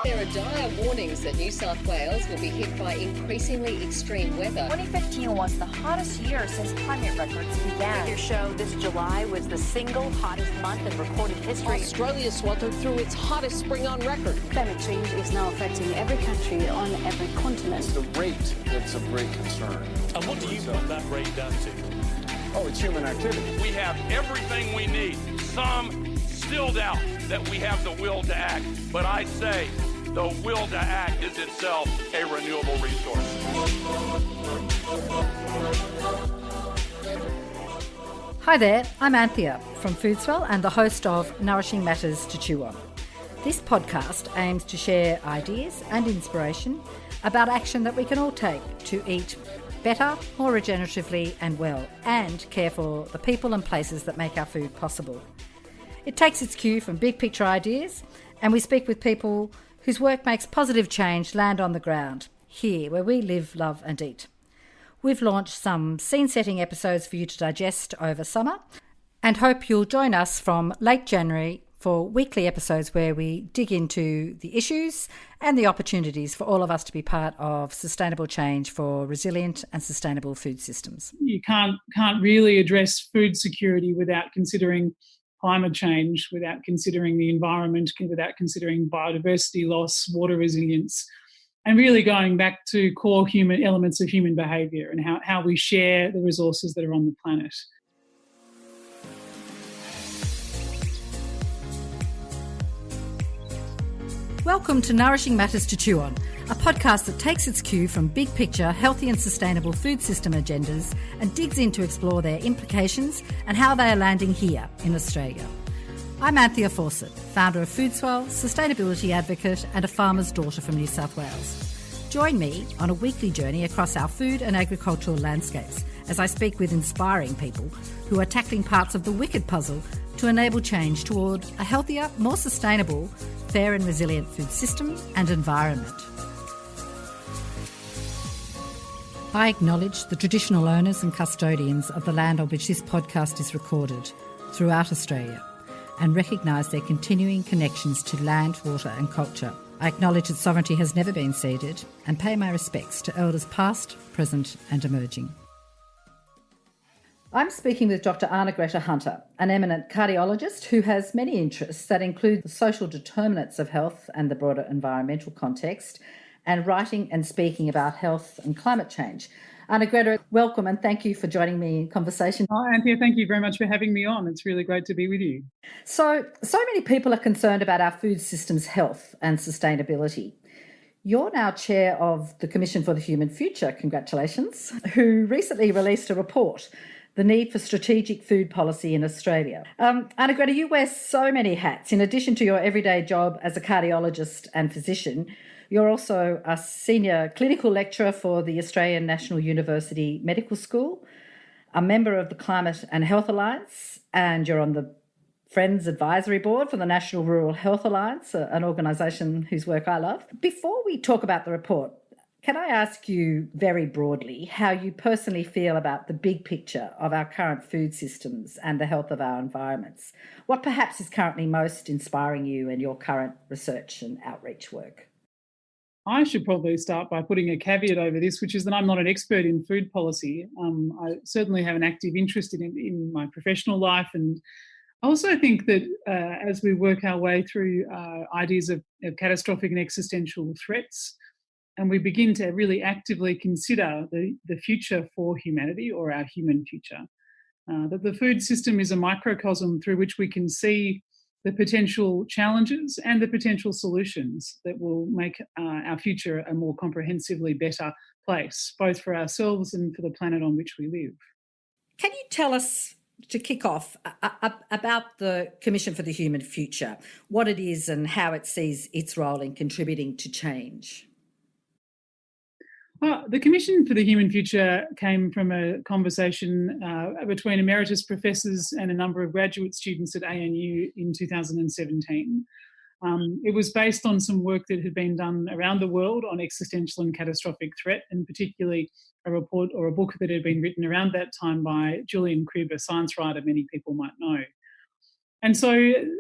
There are dire warnings that New South Wales will be hit by increasingly extreme weather. 2015 was the hottest year since climate records began. Figures show this July was the single hottest month in recorded history. Australia sweltered through its hottest spring on record. Climate change is now affecting every country on every continent. It's the rate that's of great concern. And what do you put that rate down to? Oh, it's human activity. We have everything we need. Some still doubt that we have the will to act, but I say the will to act is itself a renewable resource. Hi there, I'm Anthea from Foodswell and the host of Nourishing Matters to Chew On. This podcast aims to share ideas and inspiration about action that we can all take to eat better, more regeneratively and well, and care for the people and places that make our food possible. It takes its cue from big picture ideas, and we speak with people whose work makes positive change land on the ground, here where we live, love and eat. We've launched some scene-setting episodes for you to digest over summer and hope you'll join us from late January for weekly episodes where we dig into the issues and the opportunities for all of us to be part of sustainable change for resilient and sustainable food systems. You can't really address food security without considering climate change, without considering the environment, without considering biodiversity loss, water resilience, and really going back to core human elements of human behaviour and how we share the resources that are on the planet. Welcome to Nourishing Matters to Chew On, a podcast that takes its cue from big picture, healthy and sustainable food system agendas and digs in to explore their implications and how they are landing here in Australia. I'm Anthea Fawcett, founder of Foodswell, sustainability advocate and a farmer's daughter from New South Wales. Join me on a weekly journey across our food and agricultural landscapes as I speak with inspiring people who are tackling parts of the wicked puzzle to enable change toward a healthier, more sustainable, fair and resilient food system and environment. I acknowledge the traditional owners and custodians of the land on which this podcast is recorded throughout Australia and recognise their continuing connections to land, water and culture. I acknowledge that sovereignty has never been ceded and pay my respects to elders past, present and emerging. I'm speaking with Dr. Arnagretta Hunter, an eminent cardiologist who has many interests that include the social determinants of health and the broader environmental context, and writing and speaking about health and climate change. Arnagretta, welcome and thank you for joining me in conversation. Hi, Anthea, thank you very much for having me on. It's really great to be with you. So many people are concerned about our food system's health and sustainability. You're now chair of the Commission for the Human Future, congratulations, who recently released a report, The Need for Strategic Food Policy in Australia. Arnagretta, you wear so many hats. In addition to your everyday job as a cardiologist and physician, you're also a senior clinical lecturer for the Australian National University Medical School, a member of the Climate and Health Alliance, and you're on the Friends Advisory Board for the National Rural Health Alliance, an organisation whose work I love. Before we talk about the report, can I ask you very broadly how you personally feel about the big picture of our current food systems and the health of our environments? What perhaps is currently most inspiring you in your current research and outreach work? I should probably start by putting a caveat over this, which is that I'm not an expert in food policy. I certainly have an active interest in my professional life, and I also think that as we work our way through ideas of catastrophic and existential threats, and we begin to really actively consider the future for humanity or our human future, that the food system is a microcosm through which we can see the potential challenges and the potential solutions that will make our future a more comprehensively better place, both for ourselves and for the planet on which we live. Can you tell us, to kick off, about the Commission for the Human Future, what it is and how it sees its role in contributing to change? The Commission for the Human Future came from a conversation between emeritus professors and a number of graduate students at ANU in 2017. It was based on some work that had been done around the world on existential and catastrophic threat, and particularly a report or a book that had been written around that time by Julian Cribb, a science writer many people might know. And so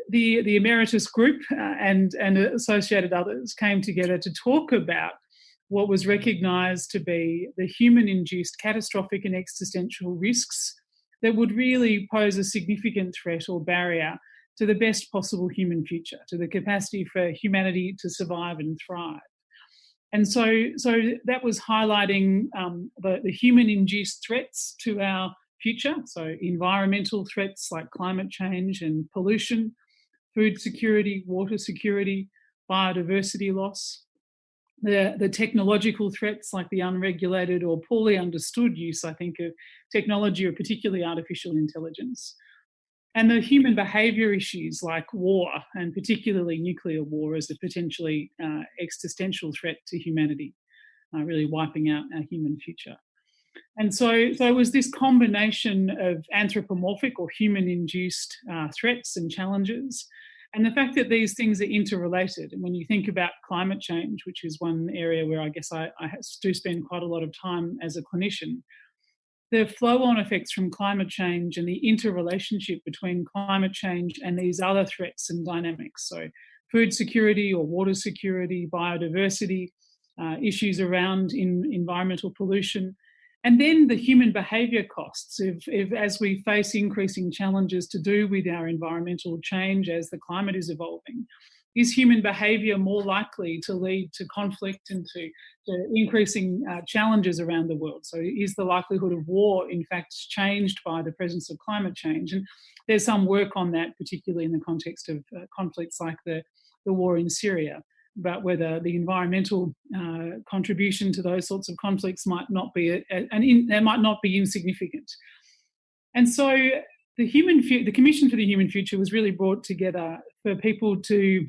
the emeritus group and associated others came together to talk about what was recognised to be the human-induced catastrophic and existential risks that would really pose a significant threat or barrier to the best possible human future, to the capacity for humanity to survive and thrive. And so that was highlighting the human-induced threats to our future, so environmental threats like climate change and pollution, food security, water security, biodiversity loss, the technological threats like the unregulated or poorly understood use, I think, of technology, or particularly artificial intelligence, and the human behaviour issues like war, and particularly nuclear war as a potentially existential threat to humanity, really wiping out our human future. And so it was this combination of anthropomorphic or human-induced threats and challenges, and the fact that these things are interrelated. And when you think about climate change, which is one area where I guess I do spend quite a lot of time as a clinician, the flow-on effects from climate change and the interrelationship between climate change and these other threats and dynamics. So food security or water security, biodiversity, issues around environmental pollution, and then the human behaviour costs if as we face increasing challenges to do with our environmental change as the climate is evolving. Is human behaviour more likely to lead to conflict and to increasing challenges around the world? So is the likelihood of war, in fact, changed by the presence of climate change? And there's some work on that, particularly in the context of conflicts like the war in Syria, about whether the environmental contribution to those sorts of conflicts might not be they might not be insignificant. And so the Commission for the Human Future was really brought together for people to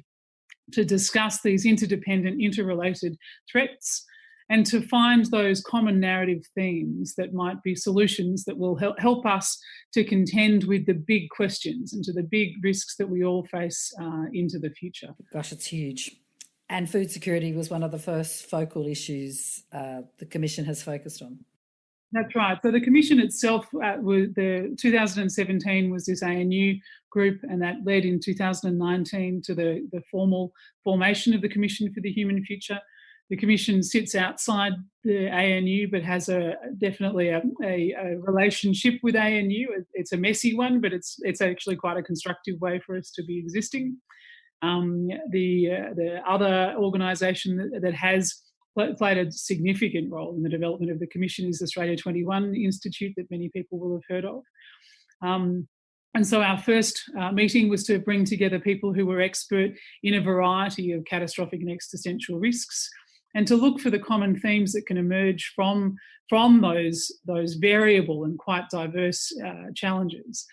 discuss these interdependent, interrelated threats and to find those common narrative themes that might be solutions that will help us to contend with the big questions and to the big risks that we all face into the future. Gosh, it's huge. And food security was one of the first focal issues the Commission has focused on. That's right. So the Commission itself, the 2017 was this ANU group, and that led in 2019 to the formal formation of the Commission for the Human Future. The Commission sits outside the ANU, but has definitely a relationship with ANU. It's a messy one, but it's actually quite a constructive way for us to be existing. The other organisation that has played a significant role in the development of the Commission is Australia 21 Institute, that many people will have heard of. And so our first meeting was to bring together people who were expert in a variety of catastrophic and existential risks, and to look for the common themes that can emerge from those variable and quite diverse challenges.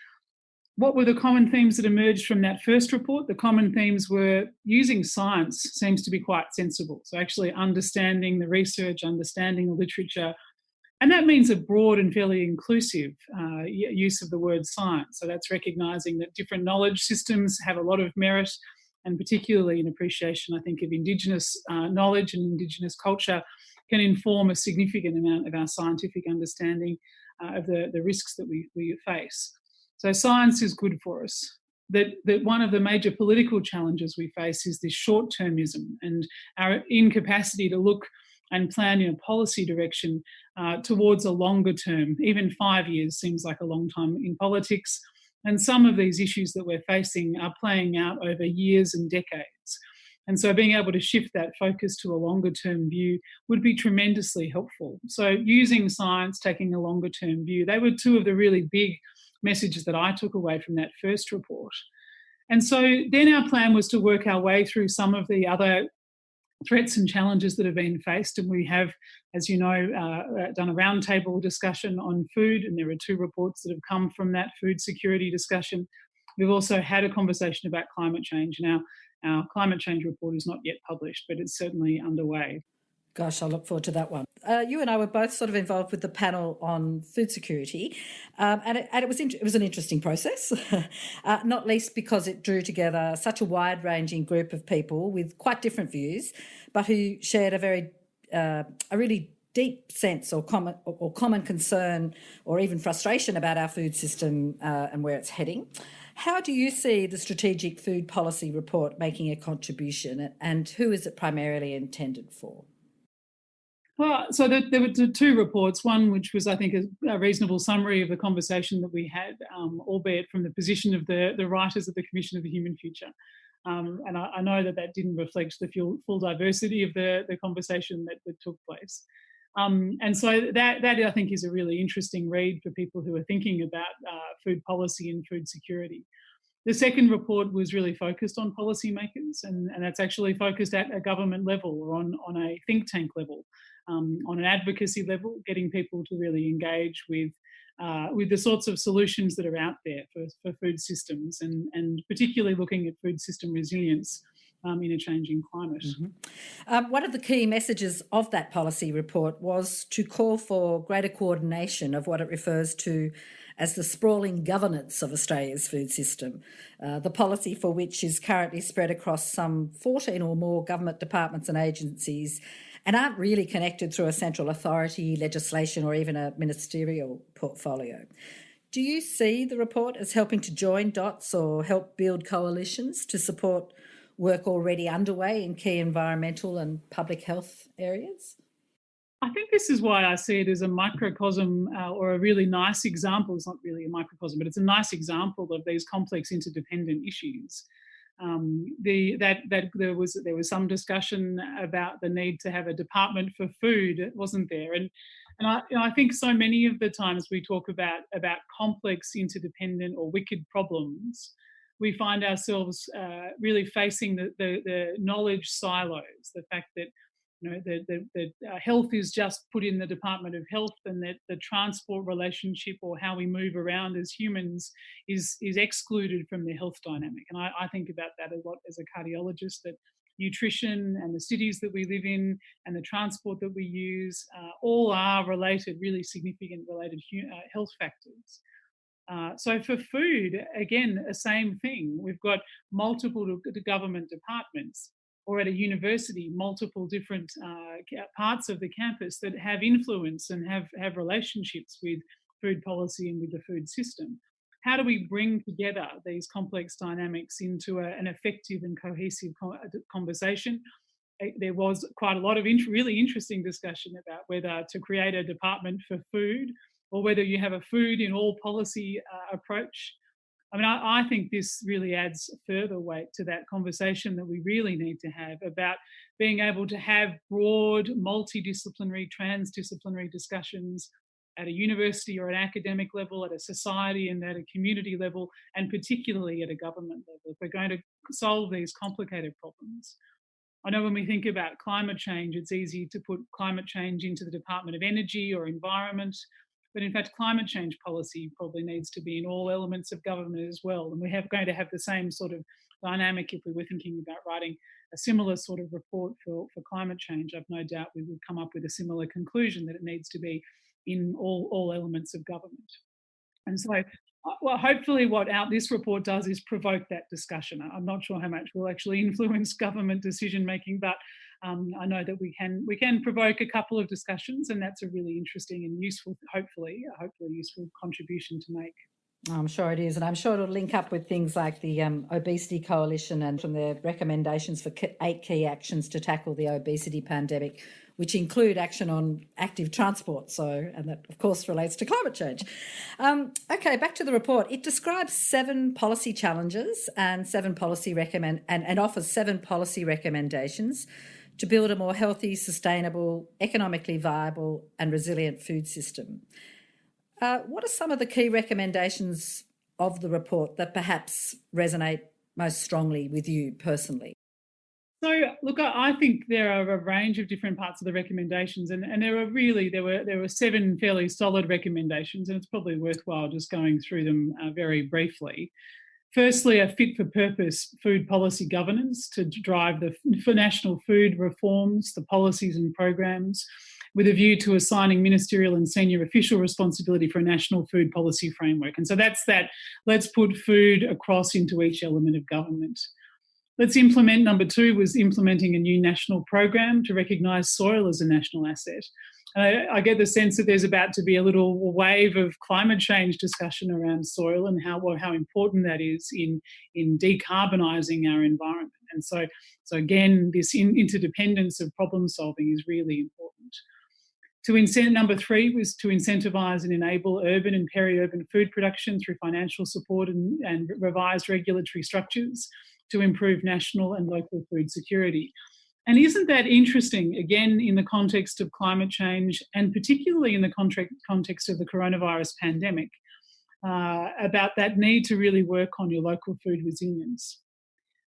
What were the common themes that emerged from that first report? The common themes were using science seems to be quite sensible. So actually understanding the research, understanding the literature, and that means a broad and fairly inclusive use of the word science. So that's recognising that different knowledge systems have a lot of merit, and particularly an appreciation, I think, of Indigenous knowledge and Indigenous culture can inform a significant amount of our scientific understanding of the risks that we face. So science is good for us. That one of the major political challenges we face is this short-termism and our incapacity to look and plan in a policy direction towards a longer term. Even 5 years seems like a long time in politics. And some of these issues that we're facing are playing out over years and decades. And so being able to shift that focus to a longer term view would be tremendously helpful. So using science, taking a longer term view, they were two of the really big messages that I took away from that first report. And so then our plan was to work our way through some of the other threats and challenges that have been faced. And we have, as you know, done a roundtable discussion on food, and there are 2 reports that have come from that food security discussion. We've also had a conversation about climate change. Now, our climate change report is not yet published, but it's certainly underway. Gosh, I look forward to that one. You and I were both sort of involved with the panel on food security, and it was an interesting process, not least because it drew together such a wide-ranging group of people with quite different views, but who shared a really deep sense or common concern or even frustration about our food system and where it's heading. How do you see the Strategic Food Policy Report making a contribution, and who is it primarily intended for? Well, so there were two reports, one which was, I think, a reasonable summary of the conversation that we had, albeit from the position of the writers of the Commission of the Human Future. And I know that didn't reflect the full diversity of the conversation that took place. And so that I think is a really interesting read for people who are thinking about food policy and food security. The second report was really focused on policymakers, and that's actually focused at a government level or on a think tank level, on an advocacy level, getting people to really engage with the sorts of solutions that are out there for food systems, and particularly looking at food system resilience in a changing climate. Mm-hmm. One of the key messages of that policy report was to call for greater coordination of what it refers to as the sprawling governance of Australia's food system, the policy for which is currently spread across some 14 or more government departments and agencies and aren't really connected through a central authority, legislation or even a ministerial portfolio. Do you see the report as helping to join dots or help build coalitions to support work already underway in key environmental and public health areas? I think this is why I see it as a microcosm or a really nice example. It's not really a microcosm, but it's a nice example of these complex interdependent issues. There was some discussion about the need to have a department for food, wasn't there? And I think so many of the times we talk about complex, interdependent or wicked problems, we find ourselves really facing the knowledge silos, the fact that that health is just put in the Department of Health, and that the transport relationship or how we move around as humans is excluded from the health dynamic. And I think about that a lot as a cardiologist, that nutrition and the cities that we live in and the transport that we use all are related, really significant related health factors. So for food, again, the same thing. We've got multiple government departments, or at a university, multiple different parts of the campus that have influence and have relationships with food policy and with the food system. How do we bring together these complex dynamics into an effective and cohesive conversation? There was quite a lot of really interesting discussion about whether to create a department for food or whether you have a food in all policy approach. I mean, I think this really adds further weight to that conversation that we really need to have about being able to have broad, multidisciplinary, transdisciplinary discussions at a university or an academic level, at a society and at a community level, and particularly at a government level, if we're going to solve these complicated problems. I know when we think about climate change, it's easy to put climate change into the Department of Energy or Environment. But in fact, climate change policy probably needs to be in all elements of government as well. And we're going to have the same sort of dynamic if we were thinking about writing a similar sort of report for climate change. I've no doubt we would come up with a similar conclusion that it needs to be in all elements of government. And so, well, hopefully what this report does is provoke that discussion. I'm not sure how much will actually influence government decision making, but I know that we can provoke a couple of discussions, and that's a really interesting and useful, hopefully useful contribution to make. I'm sure it is, and I'm sure it'll link up with things like the Obesity Coalition and from their recommendations for 8 key actions to tackle the obesity pandemic, which include action on active transport. And that, of course, relates to climate change. Okay, back to the report. It describes 7 policy challenges and and offers 7 policy recommendations to build a more healthy, sustainable, economically viable and resilient food system. What are some of the key recommendations of the report that perhaps resonate most strongly with you personally? So, look, I think there are a range of different parts of the recommendations, and there were 7 fairly solid recommendations, and it's probably worthwhile just going through them very briefly. Firstly, a fit-for-purpose food policy governance to drive for national food reforms, the policies and programs, with a view to assigning ministerial and senior official responsibility for a national food policy framework. And so that's that. Let's put food across into each element of government. Let's implement, number 2 was implementing a new national program to recognise soil as a national asset. I get the sense that there's about to be a little wave of climate change discussion around soil and how important that is in decarbonising our environment. And so again, this interdependence of problem solving is really important. Number 3 was to incentivise and enable urban and peri-urban food production through financial support and revised regulatory structures to improve national and local food security. And isn't that interesting, again, in the context of climate change and particularly in the context of the coronavirus pandemic, about that need to really work on your local food resilience.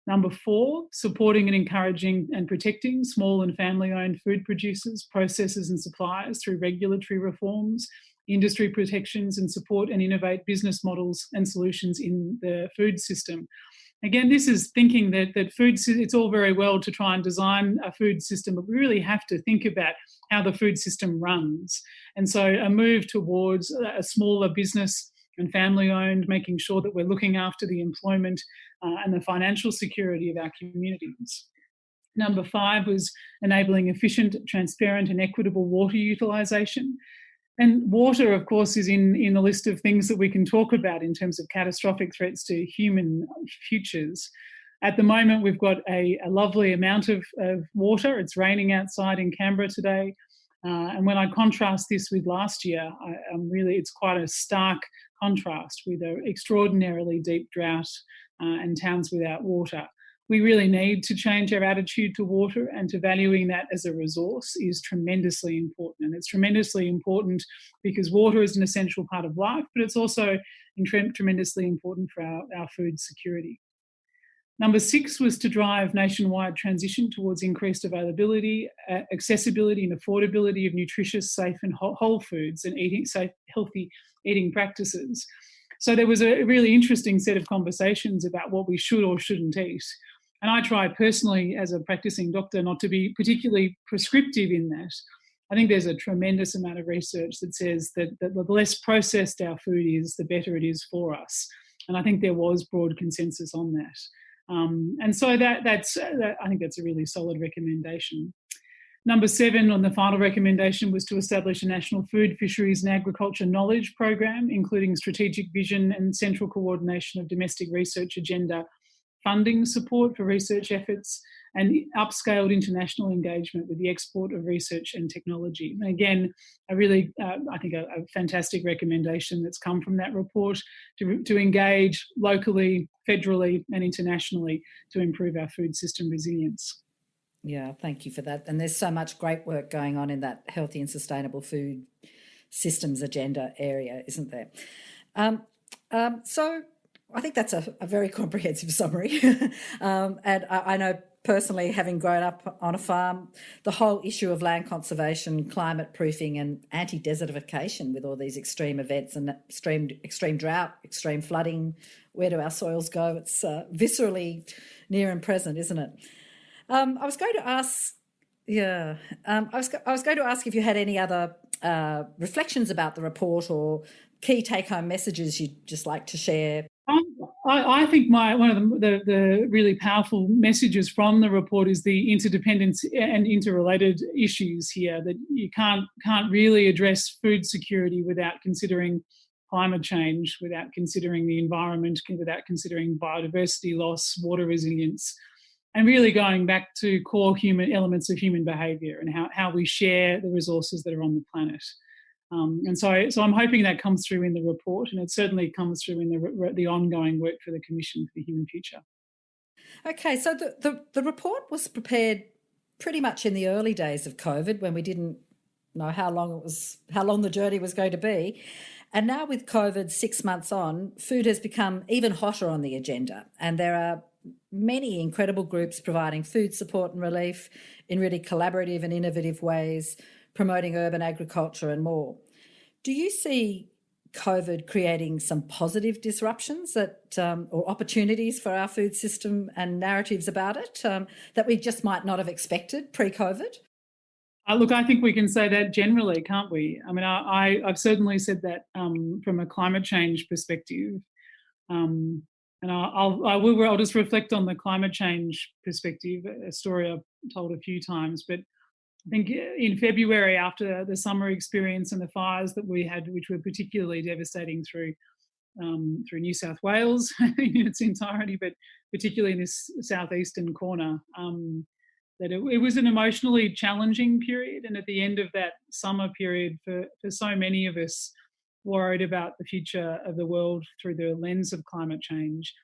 Number 4, supporting and encouraging and protecting small and family-owned food producers, processors and suppliers through regulatory reforms, industry protections and support and innovate business models and solutions in the food system. Again, this is thinking that it's all very well to try and design a food system, but we really have to think about how the food system runs. And so a move towards a smaller business and family-owned, making sure that we're looking after the employment and the financial security of our communities. Number 5 was enabling efficient, transparent and equitable water utilisation. And water, of course, is in the list of things that we can talk about in terms of catastrophic threats to human futures. At the moment, we've got a lovely amount of water. It's raining outside in Canberra today. And when I contrast this with last year, it's quite a stark contrast with an extraordinarily deep drought and towns without water. We really need to change our attitude to water, and to valuing that as a resource is tremendously important. And it's tremendously important because water is an essential part of life, but it's also tremendously important for our food security. Number 6 was to drive nationwide transition towards increased availability, accessibility and affordability of nutritious, safe and whole foods and healthy eating practices. So there was a really interesting set of conversations about what we should or shouldn't eat. And I try personally as a practicing doctor not to be particularly prescriptive in that. I think there's a tremendous amount of research that says that the less processed our food is, the better it is for us. And I think there was broad consensus on that. And so I think that's a really solid recommendation. Number 7 on the final recommendation was to establish a national food, fisheries and agriculture knowledge program, including strategic vision and central coordination of domestic research agenda, funding support for research efforts and upscaled international engagement with the export of research and technology. And again, I think a fantastic recommendation that's come from that report to engage locally, federally and internationally to improve our food system resilience. Yeah, thank you for that. And there's so much great work going on in that healthy and sustainable food systems agenda area, isn't there? So I think that's a very comprehensive summary. And I know personally, having grown up on a farm, the whole issue of land conservation, climate proofing and anti-desertification with all these extreme events and extreme drought, extreme flooding, where do our soils go? It's viscerally near and present, isn't it? I was going to ask if you had any other reflections about the report or key take-home messages you'd just like to share. I think one of the really powerful messages from the report is the interdependence and interrelated issues here, that you can't really address food security without considering climate change, without considering the environment, without considering biodiversity loss, water resilience, and really going back to core human elements of human behaviour and how we share the resources that are on the planet. And so I'm hoping that comes through in the report, and it certainly comes through in the ongoing work for the Commission for the Human Future. Okay, so the report was prepared pretty much in the early days of COVID, when we didn't know how long the journey was going to be. And now with COVID 6 months on, food has become even hotter on the agenda, and there are many incredible groups providing food support and relief in really collaborative and innovative ways, promoting urban agriculture and more. Do you see COVID creating some positive disruptions or opportunities for our food system and narratives about it that we just might not have expected pre-COVID? Look, I think we can say that generally, can't we? I mean, I've certainly said that from a climate change perspective. And I'll just reflect on the climate change perspective, a story I've told a few times. But I think in February, after the summer experience and the fires that we had, which were particularly devastating through New South Wales in its entirety, but particularly in this southeastern corner, that it was an emotionally challenging period. And at the end of that summer period, for so many of us worried about the future of the world through the lens of climate change,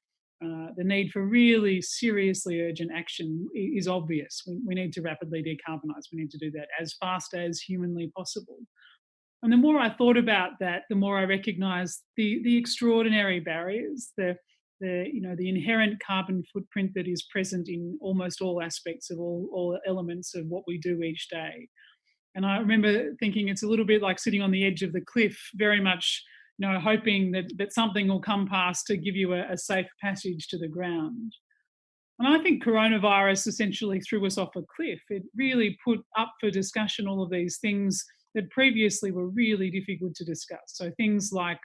the need for really seriously urgent action is obvious. We need to rapidly decarbonise. We need to do that as fast as humanly possible. And the more I thought about that, the more I recognised the extraordinary barriers, the inherent carbon footprint that is present in almost all aspects of all elements of what we do each day. And I remember thinking it's a little bit like sitting on the edge of the cliff, very much hoping that something will come past to give you a safe passage to the ground. And I think coronavirus essentially threw us off a cliff. It really put up for discussion all of these things that previously were really difficult to discuss. So things like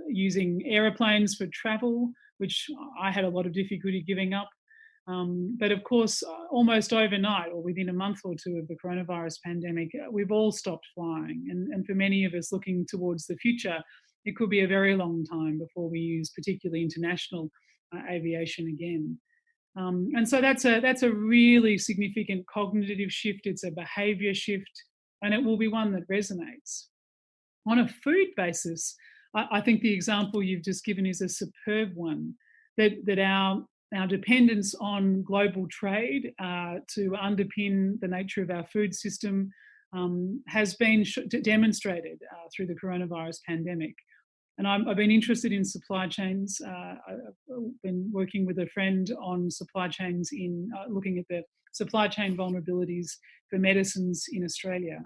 using aeroplanes for travel, which I had a lot of difficulty giving up. But of course, almost overnight or within a month or two of the coronavirus pandemic, we've all stopped flying. And for many of us looking towards the future, it could be a very long time before we use particularly international aviation again. And so that's a really significant cognitive shift. It's a behaviour shift, and it will be one that resonates. On a food basis, I think the example you've just given is a superb one, that our dependence on global trade to underpin the nature of our food system has been demonstrated through the coronavirus pandemic. And I've been interested in supply chains. I've been working with a friend on supply chains in looking at the supply chain vulnerabilities for medicines in Australia.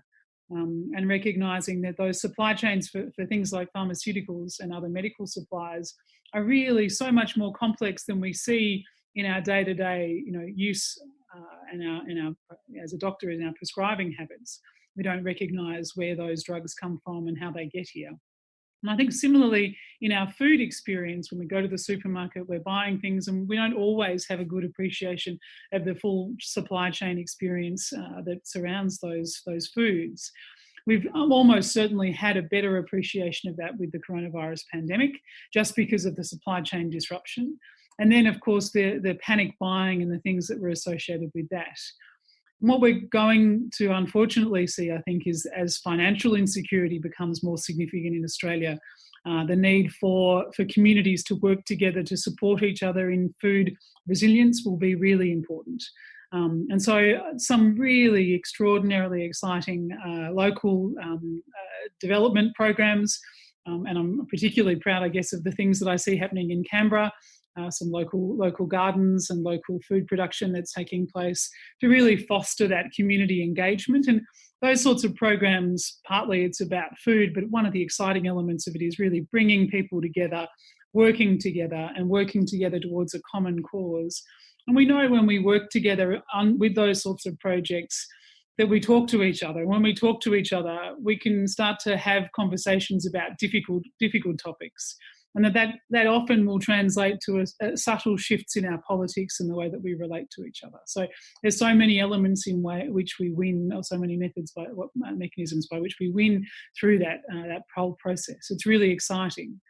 And recognising that those supply chains for things like pharmaceuticals and other medical supplies are really so much more complex than we see in our day-to-day, use and our as a doctor in our prescribing habits. We don't recognise where those drugs come from and how they get here. And I think similarly in our food experience, when we go to the supermarket, we're buying things and we don't always have a good appreciation of the full supply chain experience that surrounds those foods. We've almost certainly had a better appreciation of that with the coronavirus pandemic, just because of the supply chain disruption. And then, of course, the panic buying and the things that were associated with that. And what we're going to unfortunately see, I think, is as financial insecurity becomes more significant in Australia, the need for communities to work together to support each other in food resilience will be really important. And so some really extraordinarily exciting local development programs, and I'm particularly proud, I guess, of the things that I see happening in Canberra. Some local gardens and local food production that's taking place to really foster that community engagement. And those sorts of programs, partly it's about food, but one of the exciting elements of it is really bringing people together, working together towards a common cause. And we know when we work together with those sorts of projects that we talk to each other. When we talk to each other, we can start to have conversations about difficult topics. And that often will translate to subtle shifts in our politics and the way that we relate to each other. So there's so many elements in which we win, or so many mechanisms by which we win through that whole process. It's really exciting.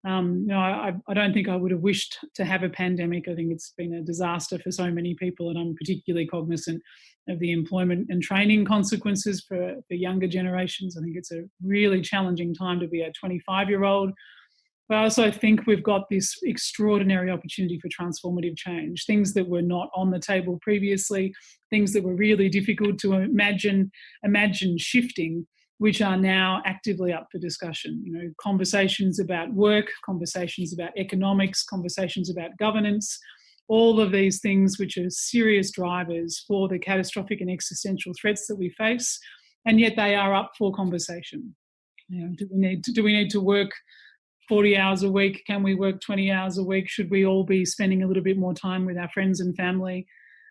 I don't think I would have wished to have a pandemic. I think it's been a disaster for so many people, and I'm particularly cognizant of the employment and training consequences for younger generations. I think it's a really challenging time to be a 25-year-old. But I also think we've got this extraordinary opportunity for transformative change, things that were not on the table previously, things that were really difficult to imagine shifting, which are now actively up for discussion. Conversations about work, conversations about economics, conversations about governance, all of these things which are serious drivers for the catastrophic and existential threats that we face, and yet they are up for conversation. Do we need to work 40 hours a week? Can we work 20 hours a week? Should we all be spending a little bit more time with our friends and family?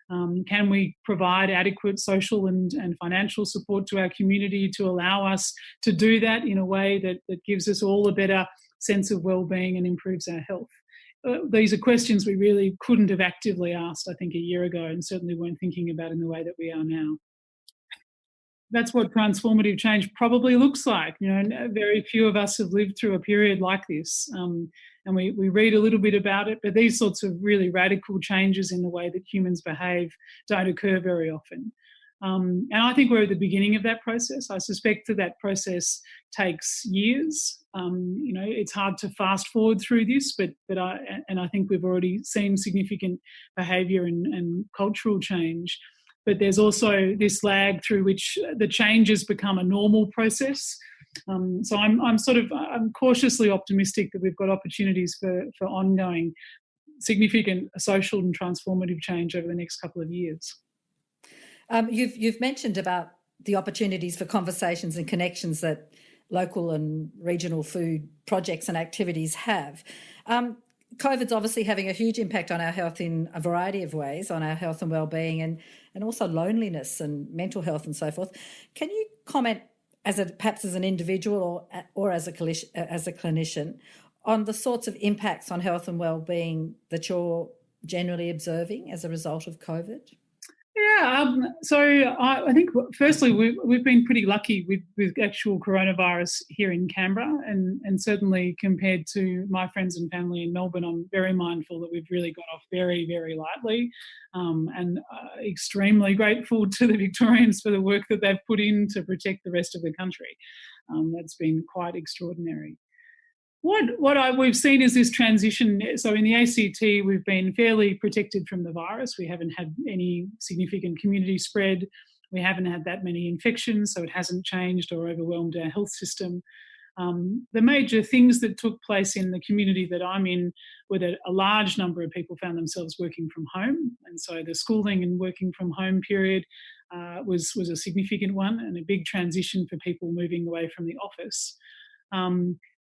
Can we provide adequate social and financial support to our community to allow us to do that in a way that gives us all a better sense of well-being and improves our health? These are questions we really couldn't have actively asked, I think, a year ago, and certainly weren't thinking about in the way that we are now. that's what transformative change probably looks like. Very few of us have lived through a period like this, and we read a little bit about it, but these sorts of really radical changes in the way that humans behave don't occur very often. And I think we're at the beginning of that process. I suspect that process takes years. It's hard to fast forward through this, but I think we've already seen significant behaviour and cultural change. But there's also this lag through which the changes become a normal process. So I'm cautiously optimistic that we've got opportunities for ongoing significant social and transformative change over the next couple of years. You've mentioned about the opportunities for conversations and connections that local and regional food projects and activities have. COVID's obviously having a huge impact on our health in a variety of ways, on our health and well-being, and also loneliness and mental health and so forth. Can you comment, perhaps as an individual or as a clinician, on the sorts of impacts on health and well-being that you're generally observing as a result of COVID? Yeah, so I think firstly we've been pretty lucky with actual coronavirus here in Canberra, and certainly compared to my friends and family in Melbourne, I'm very mindful that we've really got off very, very lightly, and extremely grateful to the Victorians for the work that they've put in to protect the rest of the country. That's been quite extraordinary. What we've seen is this transition. So in the ACT, we've been fairly protected from the virus. We haven't had any significant community spread. We haven't had that many infections, so it hasn't changed or overwhelmed our health system. The major things that took place in the community that I'm in were that a large number of people found themselves working from home, and so the schooling and working from home period was a significant one, and a big transition for people moving away from the office.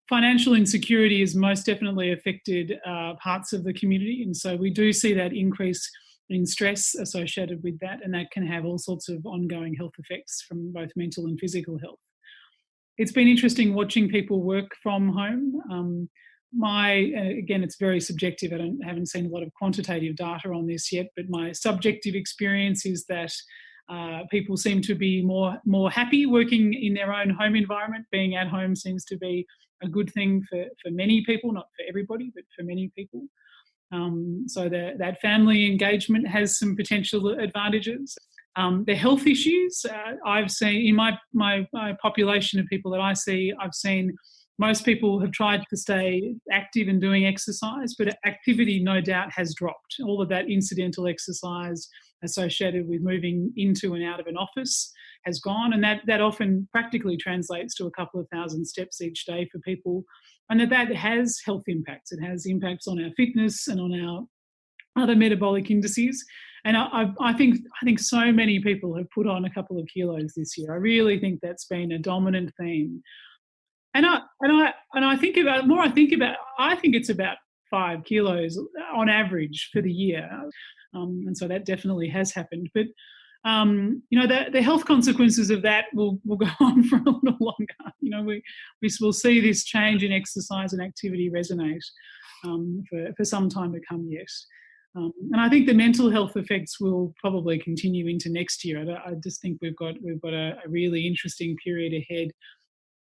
Financial insecurity has most definitely affected parts of the community, and so we do see that increase in stress associated with that, and that can have all sorts of ongoing health effects from both mental and physical health. It's been interesting watching people work from home. Again, it's very subjective. I haven't seen a lot of quantitative data on this yet, but my subjective experience is that people seem to be more happy working in their own home environment. Being at home seems to be a good thing for many people, not for everybody, but for many people. So that family engagement has some potential advantages. The health issues I've seen in my population of people that I see, I've seen most people have tried to stay active and doing exercise, but activity no doubt has dropped. All of that incidental exercise associated with moving into and out of an office has gone, and that often practically translates to a couple of thousand steps each day for people, and that has health impacts. It has impacts on our fitness and on our other metabolic indices. And I think so many people have put on a couple of kilos this year. I really think that's been a dominant theme. And I think it's about 5 kilos on average for the year. And so that definitely has happened. But the health consequences of that will go on for a little longer. We will see this change in exercise and activity resonate for some time to come yet. And I think the mental health effects will probably continue into next year. I just think we've got a really interesting period ahead.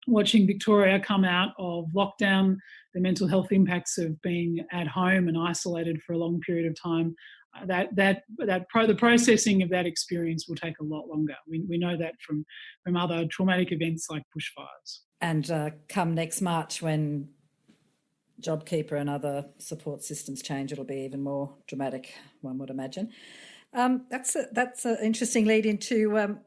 Watching Victoria come out of lockdown, the mental health impacts of being at home and isolated for a long period of time, the processing of that experience will take a lot longer. We know that from other traumatic events like bushfires. And come next March, when JobKeeper and other support systems change, it'll be even more dramatic, one would imagine. That's an interesting lead into,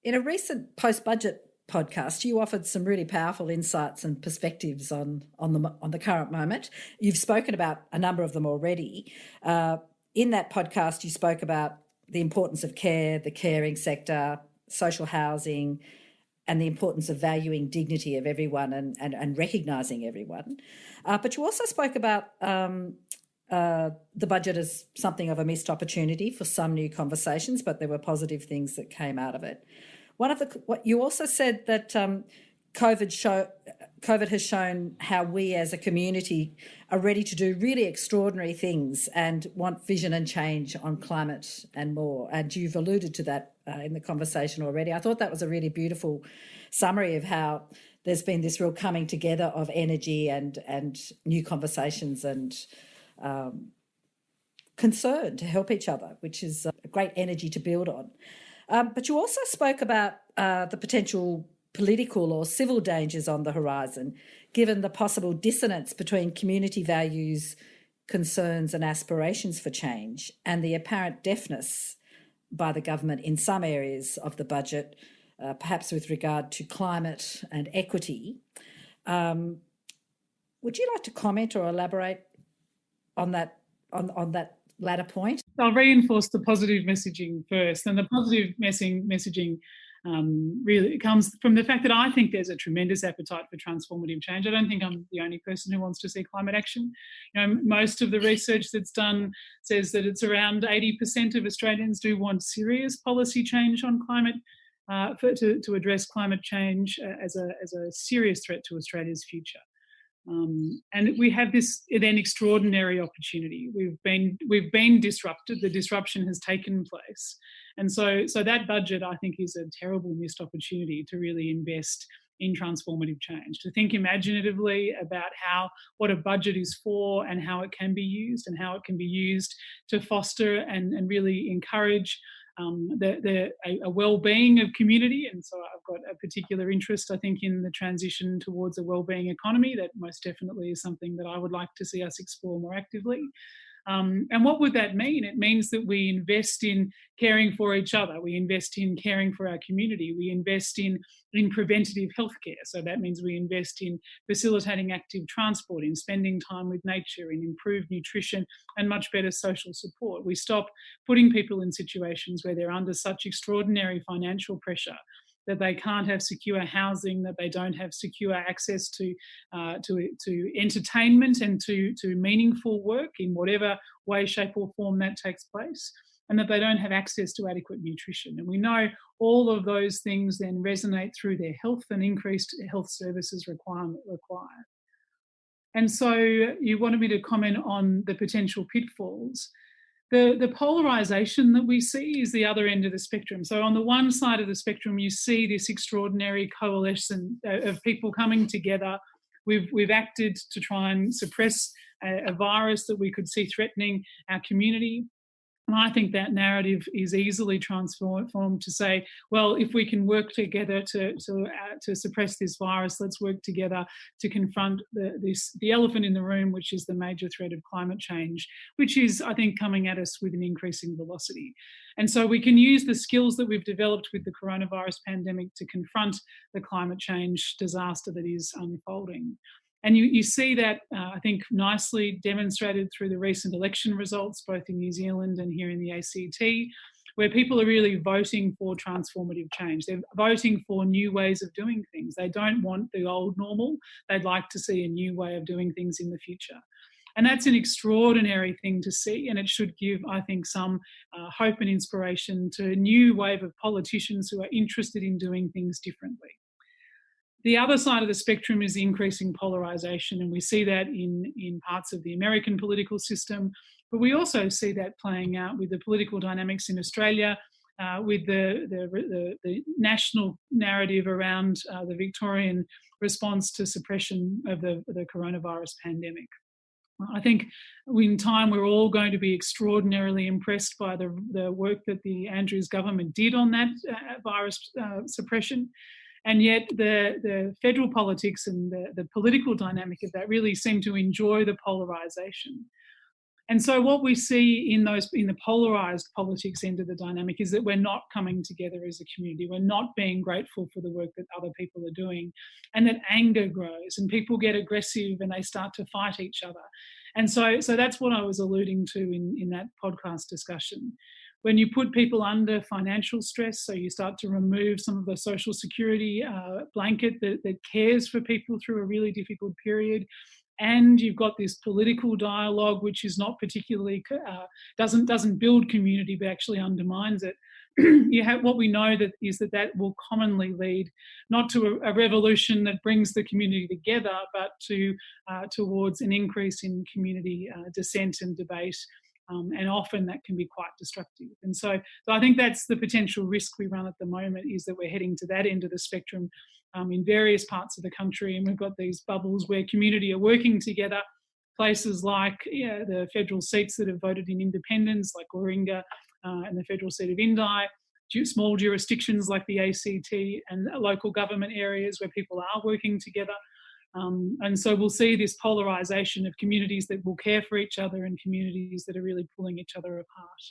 in a recent post-budget podcast, you offered some really powerful insights and perspectives on the current moment. You've spoken about a number of them already. In that podcast, you spoke about the importance of care, the caring sector, social housing, and the importance of valuing dignity of everyone and recognising everyone. But you also spoke about the budget as something of a missed opportunity for some new conversations, but there were positive things that came out of it. What you also said that COVID COVID has shown how we as a community are ready to do really extraordinary things and want vision and change on climate and more. And you've alluded to that in the conversation already. I thought that was a really beautiful summary of how there's been this real coming together of energy and new conversations and concern to help each other, which is a great energy to build on. But you also spoke about the potential political or civil dangers on the horizon, given the possible dissonance between community values, concerns and aspirations for change, and the apparent deafness by the government in some areas of the budget, perhaps with regard to climate and equity. Would you like to comment or elaborate on that latter point? I'll reinforce the positive messaging first, and the positive messaging really comes from the fact that I think there's a tremendous appetite for transformative change. I don't think I'm the only person who wants to see climate action. Most of the research that's done says that it's around 80% of Australians do want serious policy change on climate to address climate change as a serious threat to Australia's future. And we have this then extraordinary opportunity. We've been disrupted. The disruption has taken place, and so that budget, I think, is a terrible missed opportunity to really invest in transformative change. To think imaginatively about what a budget is for and how it can be used, and how it can be used to foster and really encourage a well-being of community. And so I've got a particular interest, I think, in the transition towards a well-being economy. That most definitely is something that I would like to see us explore more actively. And what would that mean? It means that we invest in caring for each other. We invest in caring for our community. We invest in preventative healthcare. So that means we invest in facilitating active transport, in spending time with nature, in improved nutrition and much better social support. We stop putting people in situations where they're under such extraordinary financial pressure that they can't have secure housing, that they don't have secure access to entertainment and to meaningful work in whatever way, shape or form that takes place, and that they don't have access to adequate nutrition. And we know all of those things then resonate through their health and increased health services required. And so you wanted me to comment on the potential pitfalls. The polarisation that we see is the other end of the spectrum. So on the one side of the spectrum, you see this extraordinary coalition of people coming together. We've acted to try and suppress a virus that we could see threatening our community. And I think that narrative is easily transformed to say, well, if we can work together to suppress this virus, let's work together to confront the elephant in the room, which is the major threat of climate change, which is, I think, coming at us with an increasing velocity. And so we can use the skills that we've developed with the coronavirus pandemic to confront the climate change disaster that is unfolding. And you see that, I think, nicely demonstrated through the recent election results, both in New Zealand and here in the ACT, where people are really voting for transformative change. They're voting for new ways of doing things. They don't want the old normal. They'd like to see a new way of doing things in the future. And that's an extraordinary thing to see, and it should give, I think, some hope and inspiration to a new wave of politicians who are interested in doing things differently. The other side of the spectrum is the increasing polarisation, and we see that in parts of the American political system, but we also see that playing out with the political dynamics in Australia, with the national narrative around the Victorian response to suppression of the coronavirus pandemic. I think in time we're all going to be extraordinarily impressed by the work that the Andrews government did on that virus suppression. And yet the federal politics and the political dynamic of that really seem to enjoy the polarisation. And so what we see in the polarised politics end of the dynamic is that we're not coming together as a community. We're not being grateful for the work that other people are doing, and that anger grows and people get aggressive and they start to fight each other. And so that's what I was alluding to in that podcast discussion. When you put people under financial stress, so you start to remove some of the social security blanket that cares for people through a really difficult period, and you've got this political dialogue, which is not particularly doesn't build community, but actually undermines it. You have what we know that will commonly lead not to a revolution that brings the community together, but towards an increase in community dissent and debate. And often that can be quite destructive. And so I think that's the potential risk we run at the moment, is that we're heading to that end of the spectrum in various parts of the country. And we've got these bubbles where community are working together. Places like the federal seats that have voted in independence, like Warringah and the federal seat of Indi, small jurisdictions like the ACT, and local government areas where people are working together. And so we'll see this polarisation of communities that will care for each other and communities that are really pulling each other apart.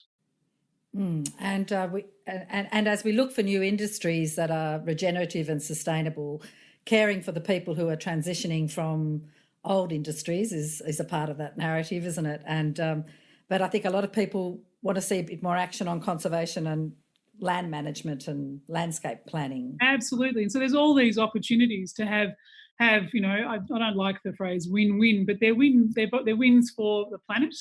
And as we look for new industries that are regenerative and sustainable, caring for the people who are transitioning from old industries is a part of that narrative, isn't it? And but I think a lot of people want to see a bit more action on conservation and land management and landscape planning. Absolutely. And so there's all these opportunities to have I don't like the phrase win-win, but they're wins for the planet,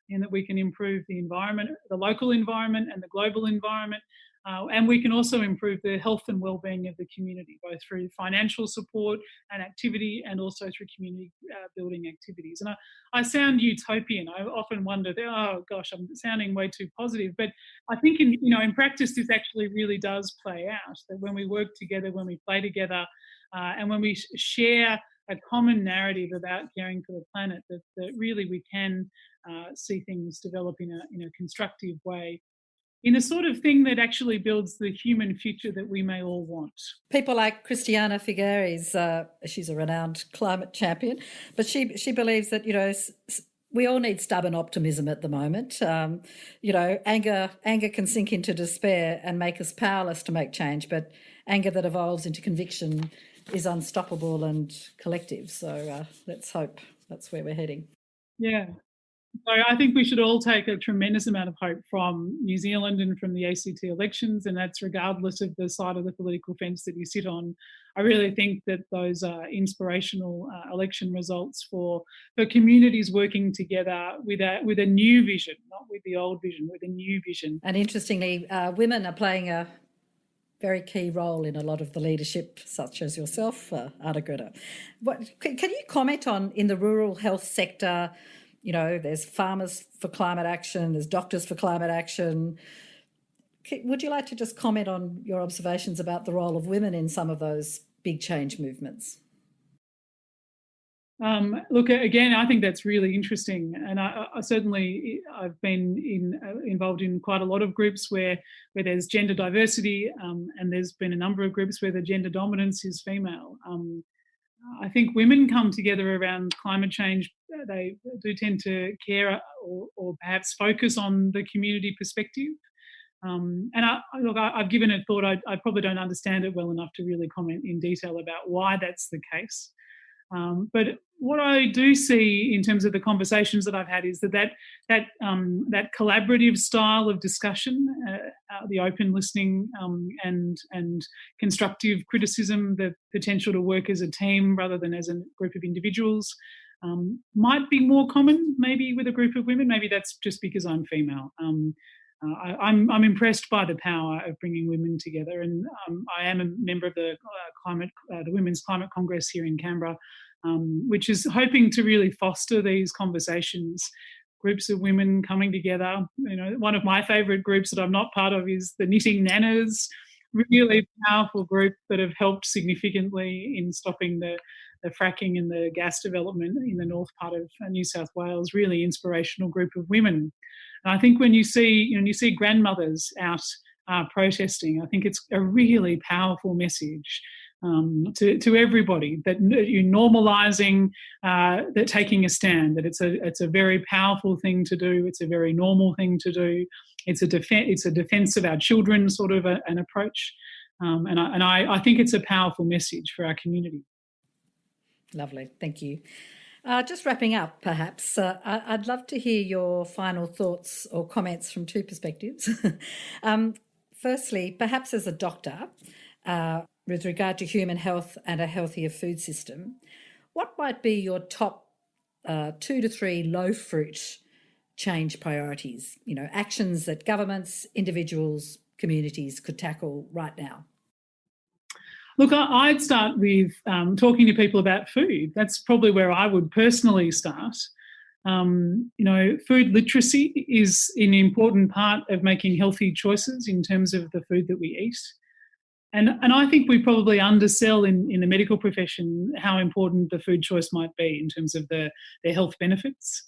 in that we can improve the environment, the local environment and the global environment. And we can also improve the health and well-being of the community, both through financial support and activity, and also through community building activities. And I sound utopian. I often wonder, oh gosh, I'm sounding way too positive. But I think in practice, this actually really does play out. That when we work together, when we play together, and when we share a common narrative about caring for the planet, that really we can see things develop in a constructive way, in a sort of thing that actually builds the human future that we may all want. People like Christiana Figueres, she's a renowned climate champion, but she believes that, we all need stubborn optimism at the moment. Anger can sink into despair and make us powerless to make change, but anger that evolves into conviction is unstoppable and collective. So let's hope that's where we're heading. Yeah. So I think we should all take a tremendous amount of hope from New Zealand and from the ACT elections, and that's regardless of the side of the political fence that you sit on. I really think that those are inspirational election results for communities working together with a new vision, not with the old vision, with a new vision. And interestingly, women are playing a very key role in a lot of the leadership, such as yourself, Arnagretta. Can you comment on, in the rural health sector, there's farmers for climate action, there's doctors for climate action. Would you like to just comment on your observations about the role of women in some of those big change movements? Look, again, I think that's really interesting, and I've been involved in quite a lot of groups where there's gender diversity, and there's been a number of groups where the gender dominance is female. I think women come together around climate change. They do tend to care or perhaps focus on the community perspective. And I've given it thought. I probably don't understand it well enough to really comment in detail about why that's the case. But what I do see in terms of the conversations that I've had is that collaborative style of discussion, the open listening and constructive criticism, the potential to work as a team rather than as a group of individuals, might be more common maybe with a group of women. Maybe that's just because I'm female. I'm impressed by the power of bringing women together, and I am a member of the Women's Climate Congress here in Canberra, which is hoping to really foster these conversations. Groups of women coming together. One of my favourite groups that I'm not part of is the Knitting Nanas, really powerful group that have helped significantly in stopping the fracking and the gas development in the north part of New South Wales. Really inspirational group of women. And I think when you see grandmothers out protesting, I think it's a really powerful message to everybody that you're normalising that taking a stand. That it's a very powerful thing to do. It's a very normal thing to do. It's a defence of our children, sort of an approach. And I think it's a powerful message for our community. Lovely, thank you. Just wrapping up, perhaps, I'd love to hear your final thoughts or comments from two perspectives. Firstly, perhaps as a doctor, with regard to human health and a healthier food system, what might be your top 2 to 3 low fruit change priorities, actions that governments, individuals, communities could tackle right now? Look, I'd start with talking to people about food. That's probably where I would personally start. Food literacy is an important part of making healthy choices in terms of the food that we eat. And I think we probably undersell in the medical profession how important the food choice might be in terms of their health benefits.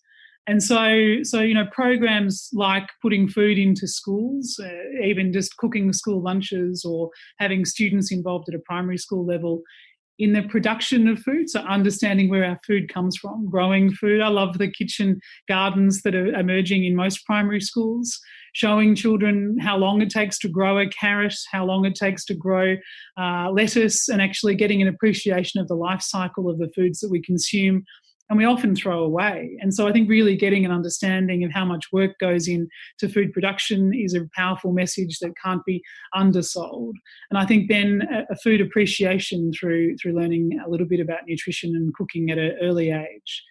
And so programs like putting food into schools, even just cooking school lunches or having students involved at a primary school level in the production of food, so understanding where our food comes from, growing food. I love the kitchen gardens that are emerging in most primary schools, showing children how long it takes to grow a carrot, how long it takes to grow lettuce, and actually getting an appreciation of the life cycle of the foods that we consume and we often throw away. And so I think really getting an understanding of how much work goes into food production is a powerful message that can't be undersold. And I think then a food appreciation through learning a little bit about nutrition and cooking at an early age.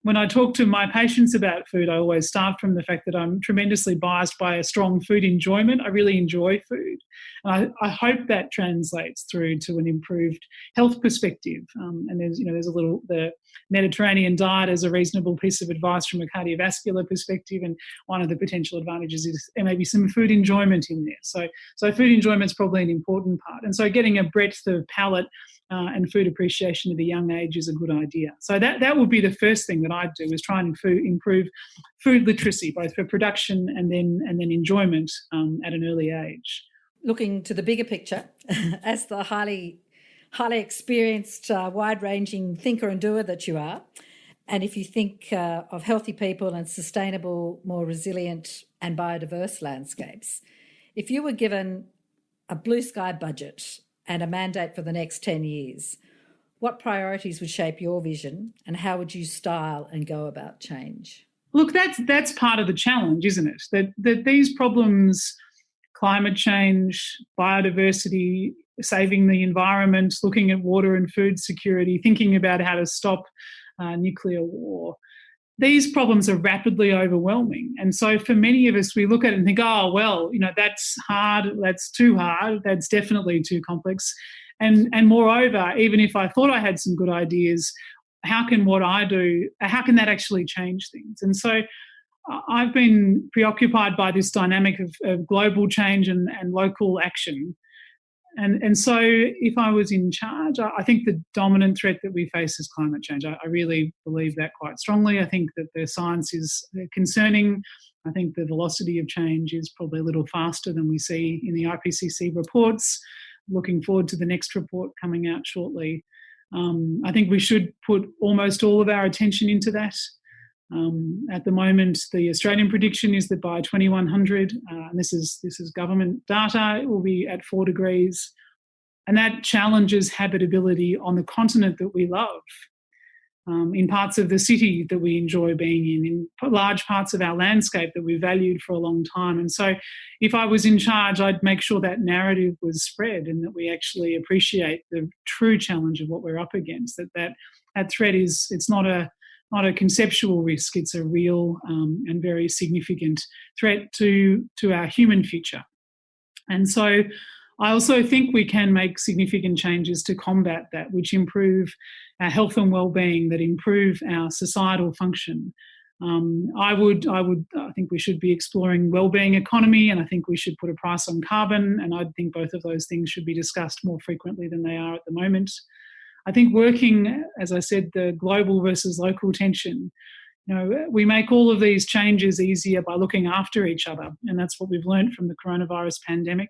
When I talk to my patients about food, I always start from the fact that I'm tremendously biased by a strong food enjoyment. I really enjoy food. And I hope that translates through to an improved health perspective. And there's the Mediterranean diet as a reasonable piece of advice from a cardiovascular perspective. And one of the potential advantages is there may be some food enjoyment in there. So food enjoyment is probably an important part. And so getting a breadth of palate and food appreciation at a young age is a good idea. So that would be the first thing that I'd do, is try and improve food literacy, both for production and then enjoyment at an early age. Looking to the bigger picture, as the highly experienced, wide-ranging thinker and doer that you are, and if you think of healthy people and sustainable, more resilient and biodiverse landscapes, if you were given a blue sky budget and a mandate for the next 10 years, what priorities would shape your vision and how would you style and go about change? Look, that's part of the challenge, isn't it? That these problems, climate change, biodiversity, saving the environment, looking at water and food security, thinking about how to stop nuclear war, these problems are rapidly overwhelming. And so for many of us, we look at it and think, oh, well, that's hard, that's too hard, that's definitely too complex. And moreover, even if I thought I had some good ideas, how can that actually change things? And so I've been preoccupied by this dynamic of global change and local action. And so if I was in charge, I think the dominant threat that we face is climate change. I really believe that quite strongly. I think that the science is concerning. I think the velocity of change is probably a little faster than we see in the IPCC reports. Looking forward to the next report coming out shortly. I think we should put almost all of our attention into that. At the moment, the Australian prediction is that by 2100, and this is government data, it will be at 4 degrees. And that challenges habitability on the continent that we love, in parts of the city that we enjoy being in large parts of our landscape that we valued for a long time. And so if I was in charge, I'd make sure that narrative was spread and that we actually appreciate the true challenge of what we're up against, that threat it's not a conceptual risk, it's a real and very significant threat to our human future. And so I also think we can make significant changes to combat that, which improve our health and well-being, that improve our societal function. I think we should be exploring well-being economy, and I think we should put a price on carbon, and I think both of those things should be discussed more frequently than they are at the moment. I think working, as I said, the global versus local tension, we make all of these changes easier by looking after each other, and that's what we've learned from the coronavirus pandemic.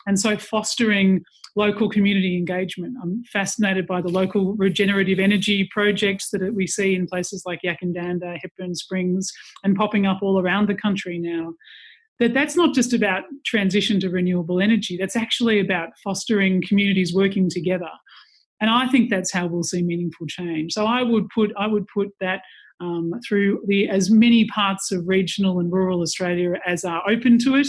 And so fostering local community engagement. I'm fascinated by the local regenerative energy projects that we see in places like Yakandanda, Hepburn Springs, and popping up all around the country now. That's not just about transition to renewable energy, that's actually about fostering communities working together. And I think that's how we'll see meaningful change. So I would put that through as many parts of regional and rural Australia as are open to it,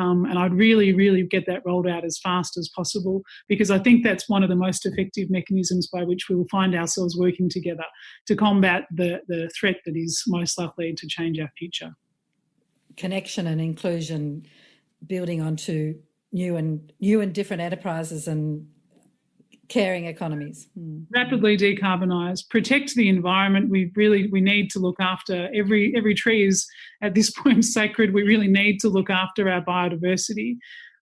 And I'd really, really get that rolled out as fast as possible, because I think that's one of the most effective mechanisms by which we will find ourselves working together to combat the threat that is most likely to change our future. Connection and inclusion, building onto new and different enterprises and caring economies. Rapidly decarbonise, protect the environment. We need to look after every tree is at this point sacred. We really need to look after our biodiversity.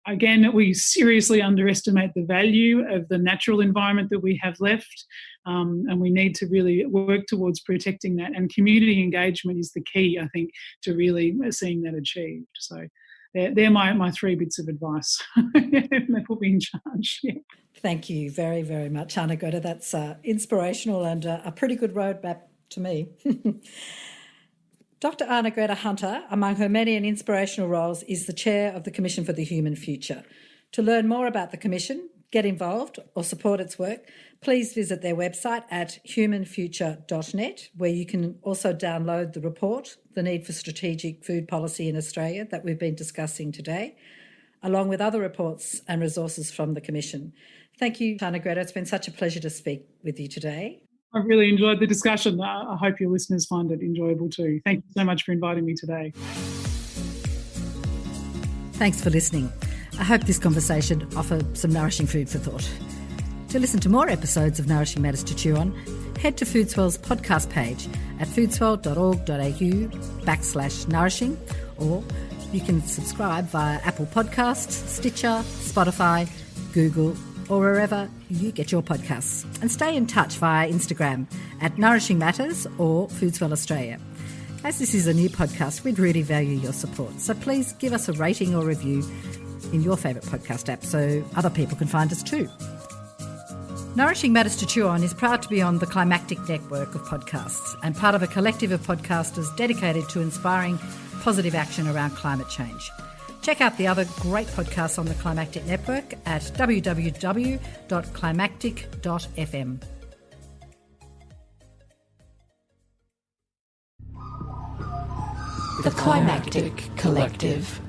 Again, we seriously underestimate the value of the natural environment that we have left, and we need to really work towards protecting that. And community engagement is the key, I think, to really seeing that achieved. So they're my 3 bits of advice. They put me in charge. Yeah. Thank you very, very much, Arnagretta. That's inspirational and a pretty good roadmap to me. Dr. Arnagretta Hunter, among her many and inspirational roles, is the chair of the Commission for the Human Future. To learn more about the Commission, get involved or support its work, please visit their website at humanfuture.net, where you can also download the report, The Need for Strategic Food Policy in Australia, that we've been discussing today, along with other reports and resources from the Commission. Thank you, Arnagretta. It's been such a pleasure to speak with you today. I've really enjoyed the discussion. I hope your listeners find it enjoyable too. Thank you so much for inviting me today. Thanks for listening. I hope this conversation offered some nourishing food for thought. To listen to more episodes of Nourishing Matters to Chew On, head to Foodswell's podcast page at foodswell.org.au/nourishing, or you can subscribe via Apple Podcasts, Stitcher, Spotify, Google, or wherever you get your podcasts. And stay in touch via Instagram at Nourishing Matters or Foodswell Australia. As this is a new podcast, we'd really value your support. So please give us a rating or review in your favourite podcast app so other people can find us too. Nourishing Matters to Chew On is proud to be on the Climactic network of podcasts and part of a collective of podcasters dedicated to inspiring positive action around climate change. Check out the other great podcasts on the Climactic network at www.climactic.fm. The Climactic Collective.